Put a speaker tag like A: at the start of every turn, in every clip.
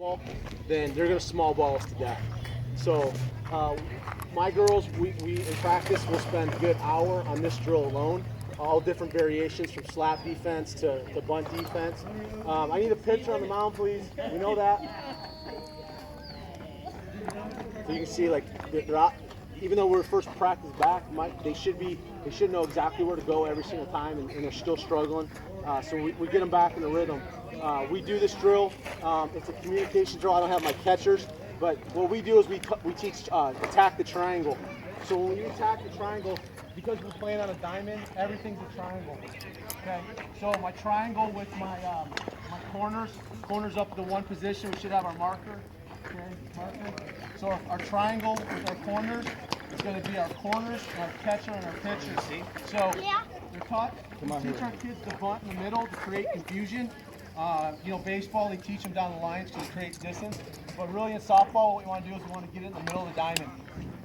A: ball, then they're going to small ball us to death. So my girls, we in practice, will spend a good hour on this drill alone. All different variations from slap defense to bunt defense. I need a pitcher on the mound, please. We know that. So you can see, like, they're out, even though we're first practice back, they should know exactly where to go every single time, and they're still struggling. So we get them back in the rhythm. We do this drill. It's a communication drill. I don't have my catchers, but what we do is we teach attack the triangle. So when you attack the triangle, because we're playing on a diamond, everything's a triangle. Okay. So my triangle with my corners up to one position. We should have our marker. Okay, marker. So our triangle with our corners is going to be our corners, our catcher, and our pitcher. See? So they're taught to teach our kids to bunt in the middle to create confusion. Baseball, they teach them down the lines to create distance. But really in softball, what we want to do is we want to get it in the middle of the diamond.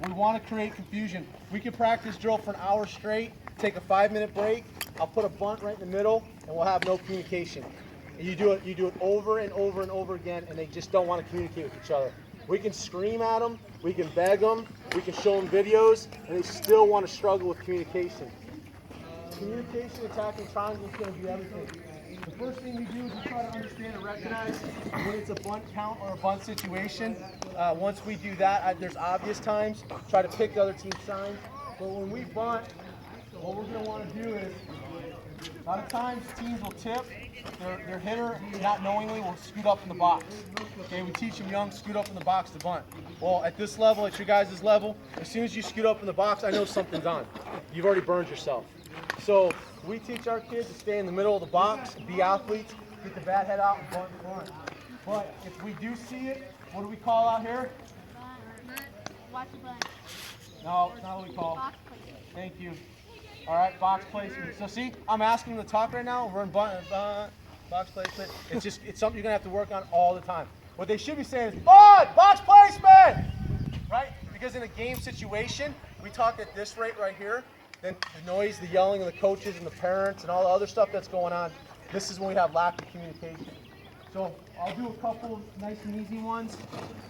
A: We want to create confusion. We can practice drill for an hour straight, take a 5-minute break. I'll put a bunt right in the middle, and we'll have no communication. And you do it over and over and over again, and they just don't want to communicate with each other. We can scream at them, we can beg them, we can show them videos, and they still want to struggle with communication. Communication, attacking triangle is going to be everything. The first thing we do is we try to understand and recognize when it's a bunt count or a bunt situation. Once we do that, there's obvious times. Try to pick the other team's signs. But when we bunt, what we're going to want to do is, a lot of times teams will tip. Their hitter, not knowingly, will scoot up in the box. Okay, we teach them young, scoot up in the box to bunt. Well, at this level, at your guys' level, as soon as you scoot up in the box, I know something's on. You've already burned yourself. So we teach our kids to stay in the middle of the box, be athletes, get the bat head out and bunt in front. But if we do see it, what do we call out here?
B: Watch the bunt.
A: No, it's not what we call.
B: Box placement.
A: Thank you. All right, box placement. So see, I'm asking them to talk right now. We're in box placement. It's something you're gonna have to work on all the time. What they should be saying is, box placement, right? Because in a game situation, we talk at this rate right here. Then the noise, the yelling of the coaches and the parents and all the other stuff that's going on. This is when we have lack of communication. So I'll do a couple nice and easy ones,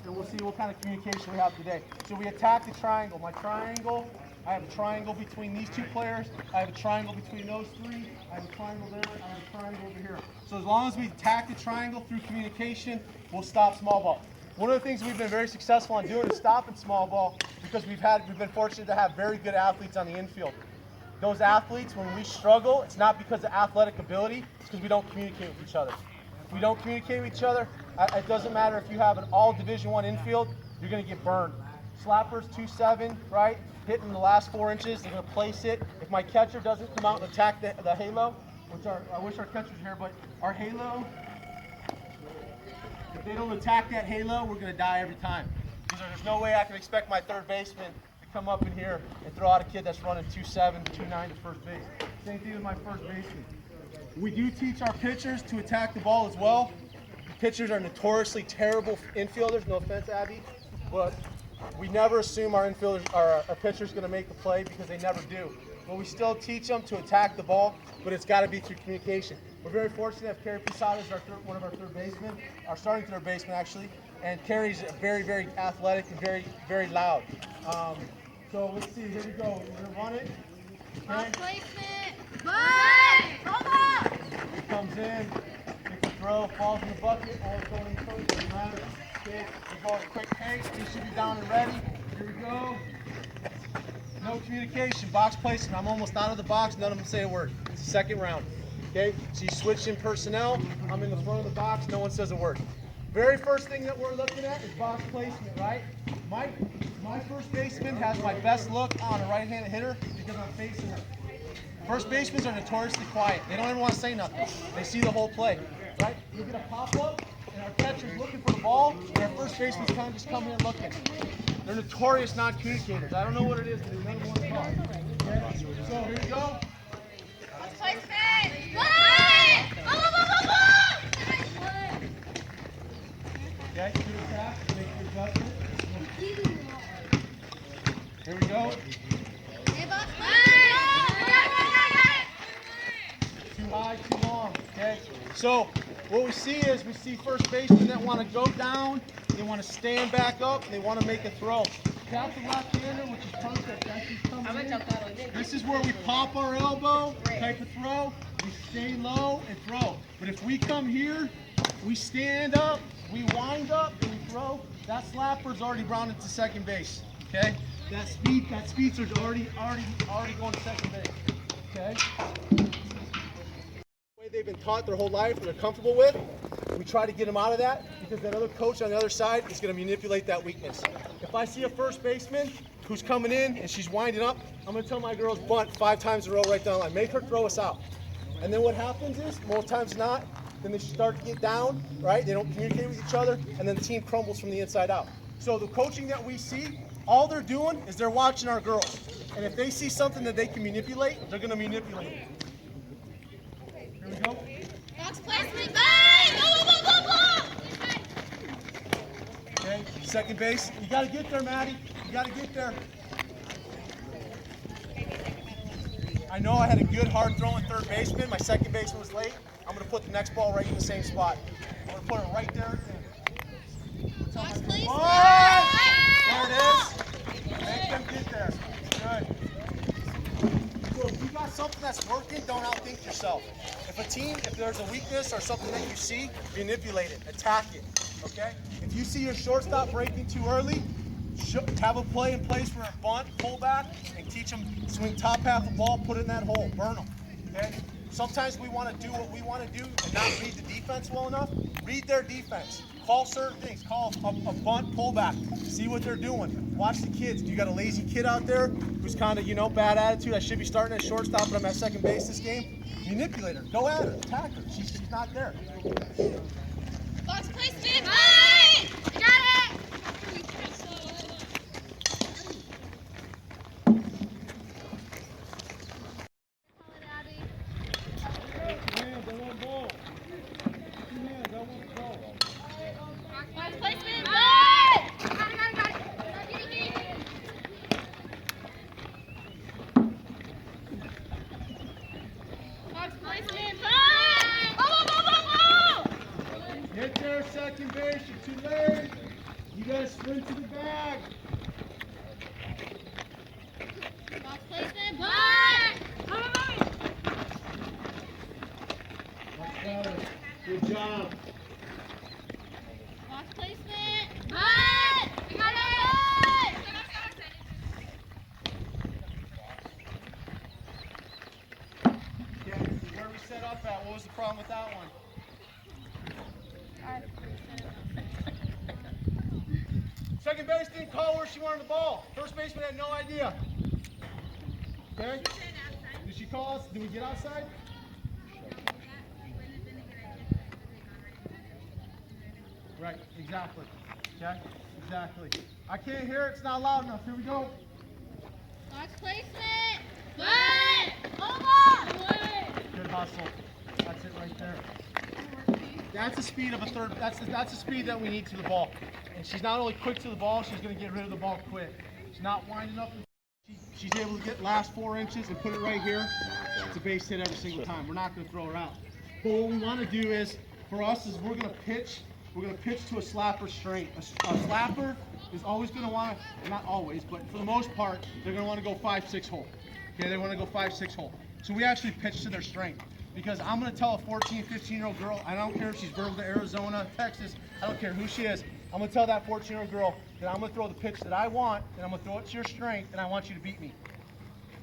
A: and we'll see what kind of communication we have today. So we attack the triangle. My triangle, I have a triangle between these two players. I have a triangle between those three. I have a triangle there. I have a triangle over here. So as long as we attack the triangle through communication, we'll stop small ball. One of the things we've been very successful on doing is stopping small ball because we've been fortunate to have very good athletes on the infield. Those athletes, when we struggle, it's not because of athletic ability, it's because we don't communicate with each other. If we don't communicate with each other, it doesn't matter if you have an all Division I infield, you're going to get burned. Slappers 2-7, right? Hitting the last 4 inches, they're going to place it. If my catcher doesn't come out and attack the halo, which I wish our catcher's here, but our halo, if they don't attack that halo, we're going to die every time. There's no way I can expect my third baseman to come up in here and throw out a kid that's running 2-7, 2-9 to first base. Same thing with my first baseman. We do teach our pitchers to attack the ball as well. Pitchers are notoriously terrible infielders, no offense, Abby, but we never assume our pitcher's going to make a play because they never do. But we still teach them to attack the ball, but it's got to be through communication. We're very fortunate to have Carrie Pisada as one of our third basemen, our starting third baseman actually, and Carrie's very, very athletic and very, very loud. So let's see, here we go. We're going to run it. Okay.
B: Placement. Bunt.
A: It comes in, it's a throw, falls in the bucket, all it's going in coach, doesn't matter. Okay, we're going at a quick pace, we should be down and ready. Here we go. No communication, box placement. I'm almost out of the box, none of them say a word. It's the second round. Okay, so you switch in personnel, I'm in the front of the box, no one says a word. Very first thing that we're looking at is box placement, right? My first baseman has my best look on a right-handed hitter because I'm facing her. First basemans are notoriously quiet. They don't even want to say nothing. They see the whole play, right? You get a pop-up, and our catcher's looking for the ball, and our first baseman's kind of just coming in looking. They're notorious non-communicators. I don't know what it is, but they never want to talk. Okay? So here we go. Okay, good attack, make your adjustment. Here we go. Too high, too long. Okay, so what we see is we see first basemen that want to go down, they want to stand back up, and they want to make a throw. Tap the left-hander, which is perfect. As he's coming in, this is where we pop our elbow, type of throw. We stay low and throw. But if we come here, we stand up, we wind up, and we throw. That slapper's already rounded to second base. Okay? That speedster's already going to second base. Okay? The way they've been taught their whole life and they're comfortable with, we try to get them out of that because that other coach on the other side is going to manipulate that weakness. If I see a first baseman who's coming in and she's winding up, I'm going to tell my girls bunt 5 times in a row right down the line. Make her throw us out. And then what happens is, most times not, then they start to get down, right? They don't communicate with each other, and then the team crumbles from the inside out. So the coaching that we see, all they're doing is they're watching our girls. And if they see something that they can manipulate, they're going to manipulate it. Here we go.
B: Box placement. Go, go, go, go!
A: Okay, second base. You got to get there, Maddie. You got to get there. I know I had a good hard throwing third baseman. My second baseman was late. I'm going to put the next ball right in the same spot. I'm going to put it right there.
B: Box placement.
A: There it is. Make them get there. Good. So if you got something that's working, don't outthink yourself. If there's a weakness or something that you see, manipulate it, attack it, okay? If you see your shortstop breaking too early, have a play in place for a bunt, pull back, and teach them swing top half of the ball, put it in that hole, burn them, okay? Sometimes we want to do what we want to do and not read the defense well enough. Read their defense. Call certain things. Call a bunt, pullback. See what they're doing. Watch the kids. You got a lazy kid out there who's kind of, bad attitude. I should be starting at shortstop, but I'm at second base this game. Manipulate her. Go at her. Attack her. She's not there.
B: Box placement. Bye! You got it! Box placement. Bye! Got it. Box placement. Bye! Oh!
A: Get there, second base. You're too late. You got to sprint to the bag.
B: Box placement. Bye!
A: Much better. Good job.
B: Box placement. Bye! You got it!
A: Okay, where we set up at? What was the problem with that one? Second base didn't call where she wanted the ball. First baseman had no idea. Okay? Did she call us? Did we get outside? Right, exactly. Okay? Exactly. I can't hear it. It's not loud enough. Here we go.
B: Box placement. Bye! Over!
A: Good hustle. That's it right there. That's the speed of a third. That's the speed that we need to the ball. And she's not only quick to the ball, she's going to get rid of the ball quick. She's not winding up. She's able to get last 4 inches and put it right here. It's a base hit every single time. We're not going to throw her out. But what we want to do is, for us, is we're going to pitch. We're going to pitch to a slapper straight. A slapper is always going to want to, not always, but for the most part, they're going to want to go 5-6 hole. Okay, they want to go 5-6 hole. So we actually pitch to their strength. Because I'm going to tell a 14, 15-year-old girl, I don't care if she's verbal to Arizona, Texas, I don't care who she is, I'm going to tell that 14-year-old girl that I'm going to throw the pitch that I want, and I'm going to throw it to your strength, and I want you to beat me.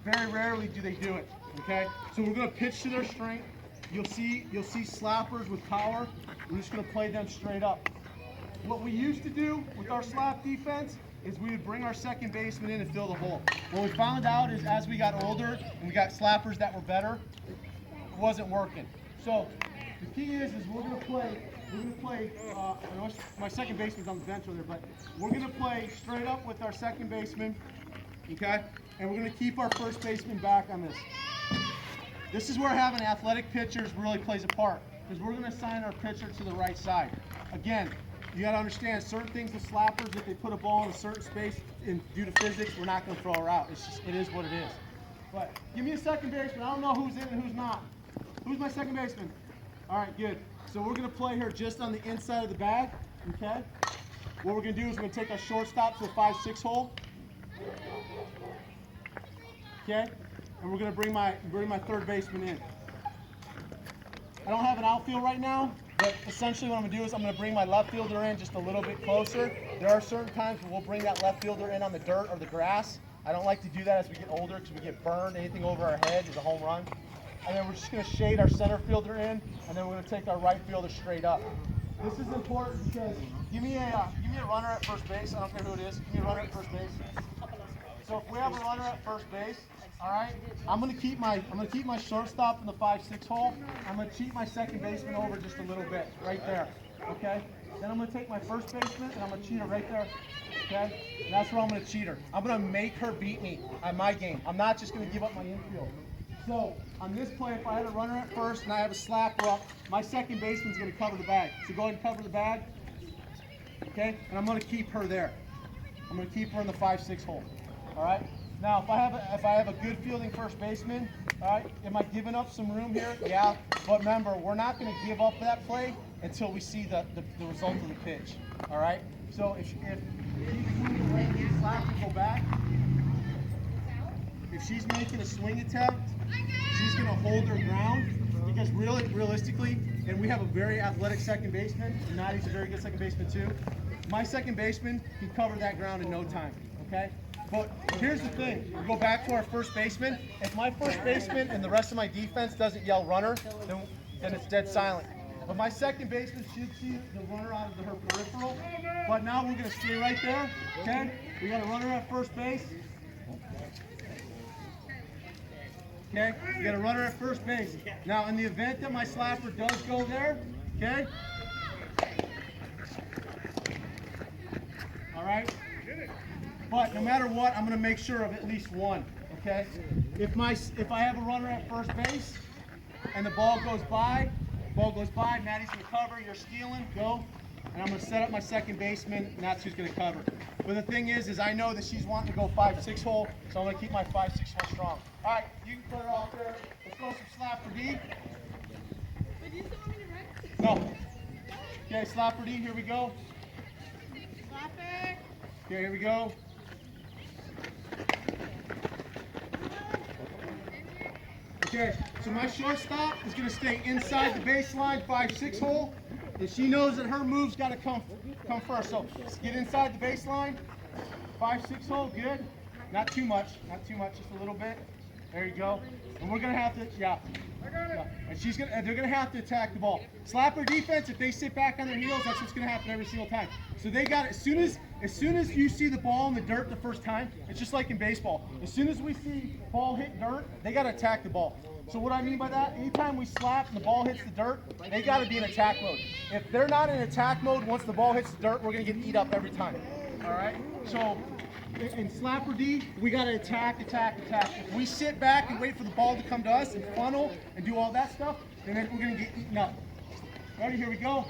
A: Very rarely do they do it, okay? So we're going to pitch to their strength. You'll see slappers with power. We're just going to play them straight up. What we used to do with our slap defense is we would bring our second baseman in and fill the hole. What we found out is as we got older and we got slappers that were better, it wasn't working. So the key is we're going to play, I know my second baseman's on the bench over there, but we're going to play straight up with our second baseman, okay? And we're going to keep our first baseman back on this. This is where having athletic pitchers really plays a part, because we're going to assign our pitcher to the right side. Again, you got to understand certain things with slappers, if they put a ball in a certain space and due to physics, we're not going to throw her out. It is what it is. But give me a second baseman. I don't know who's in and who's not. Who's my second baseman? All right, good. So we're going to play her just on the inside of the bag, okay? What we're going to do is we're going to take our shortstop to the 5-6 hole, okay? And we're going to bring my third baseman in. I don't have an outfield right now, but essentially what I'm going to do is I'm going to bring my left fielder in just a little bit closer. There are certain times where we'll bring that left fielder in on the dirt or the grass. I don't like to do that as we get older because we get burned. Anything over our head is a home run. And then we're just going to shade our center fielder in, and then we're going to take our right fielder straight up. This is important because give me a runner at first base. I don't care who it is. Give me a runner at first base. So if we have a runner at first base, all right, I'm gonna keep my shortstop in the 5-6 hole. I'm gonna cheat my second baseman over just a little bit, right there. Okay. Then I'm gonna take my first baseman and I'm gonna cheat her right there. Okay. And that's where I'm gonna cheat her. I'm gonna make her beat me at my game. I'm not just gonna give up my infield. So on this play, if I had a runner at first and I have a slapper up, my second baseman's gonna cover the bag. So go ahead and cover the bag. Okay. And I'm gonna keep her there. I'm gonna keep her in the 5-6 hole. All right. Now, if I have a good fielding first baseman, all right, am I giving up some room here? Yeah. But remember, we're not going to give up that play until we see the result of the pitch. All right. So if slap to go back, if she's making a swing attempt, she's going to hold her ground because realistically, and we have a very athletic second baseman. Maddie's a very good second baseman too. My second baseman can cover that ground in no time. Okay. But here's the thing, we go back to our first baseman. If my first baseman and the rest of my defense doesn't yell runner, then it's dead silent. But my second baseman should see the runner out of her peripheral. But now we're going to stay right there, okay? We got a runner at first base. Okay, we got a runner at first base. Now in the event that my slapper does go there, okay? All right? But no matter what, I'm going to make sure of at least one, okay? If I have a runner at first base and the ball goes by, Maddie's going to cover, you're stealing, go. And I'm going to set up my second baseman, and that's who's going to cover. But the thing is I know that she's wanting to go 5-6 hole, so I'm going to keep my 5-6 hole strong. All right, you can put her off there. Let's go some slap for D.
B: But do you still want me to run?
A: No. Okay, slap for D, here we go.
B: Slapper.
A: Okay, here we go. Okay, so my shortstop is going to stay inside the baseline 5-6 hole, and she knows that her move's got to come first. So let's get inside the baseline, 5-6 hole, good. Not too much, just a little bit. There you go. And we're going to have to, yeah. And they're going to have to attack the ball. Slapper defense, if they sit back on their heels, that's what's going to happen every single time. So they got it. As soon as you see the ball in the dirt the first time, it's just like in baseball. As soon as we see ball hit dirt, they got to attack the ball. So what I mean by that, anytime we slap and the ball hits the dirt, they got to be in attack mode. If they're not in attack mode, once the ball hits the dirt, we're going to get eat up every time. All right? So in slapper D, we got to attack. If we sit back and wait for the ball to come to us and funnel and do all that stuff, then we're going to get eaten up. Ready? Here we go.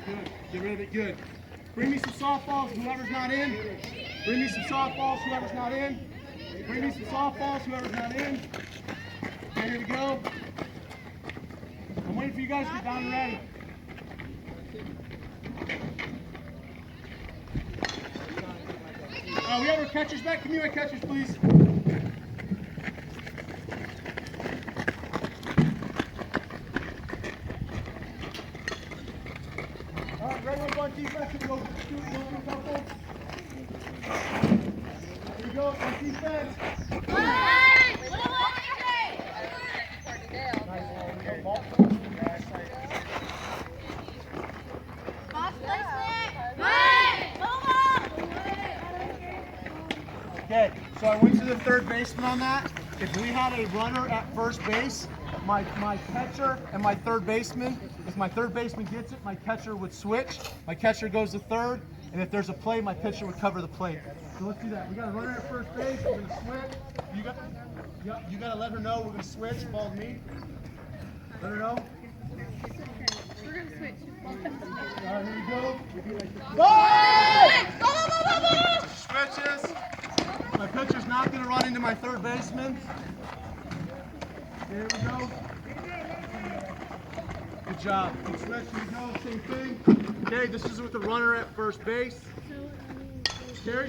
A: Good. Get rid of it. Good. Bring me some softballs, whoever's not in. Bring me some softballs, whoever's not in. Bring me some softballs, whoever's not in. Okay, here we go. I'm waiting for you guys to get down and ready. We have our catchers back. Give me my catchers, please. All right, regular one defense. We'll go shoot a couple. Here we go, on defense. Okay, so I went to the third baseman on that. If we had a runner at first base, my catcher and my third baseman, if my third baseman gets it, my catcher would switch. My catcher goes to third, and if there's a play, my pitcher would cover the plate. So let's do that. We got a runner at first base. We're gonna switch. You got to let her know we're gonna switch. Follow me. Let her know.
B: We're going to switch.
A: All right, here we go.
B: Go!
A: Switches. My pitcher's not going to run into my third baseman. There we go. Good job. Next direction we go, same thing. Okay, this is with the runner at first base.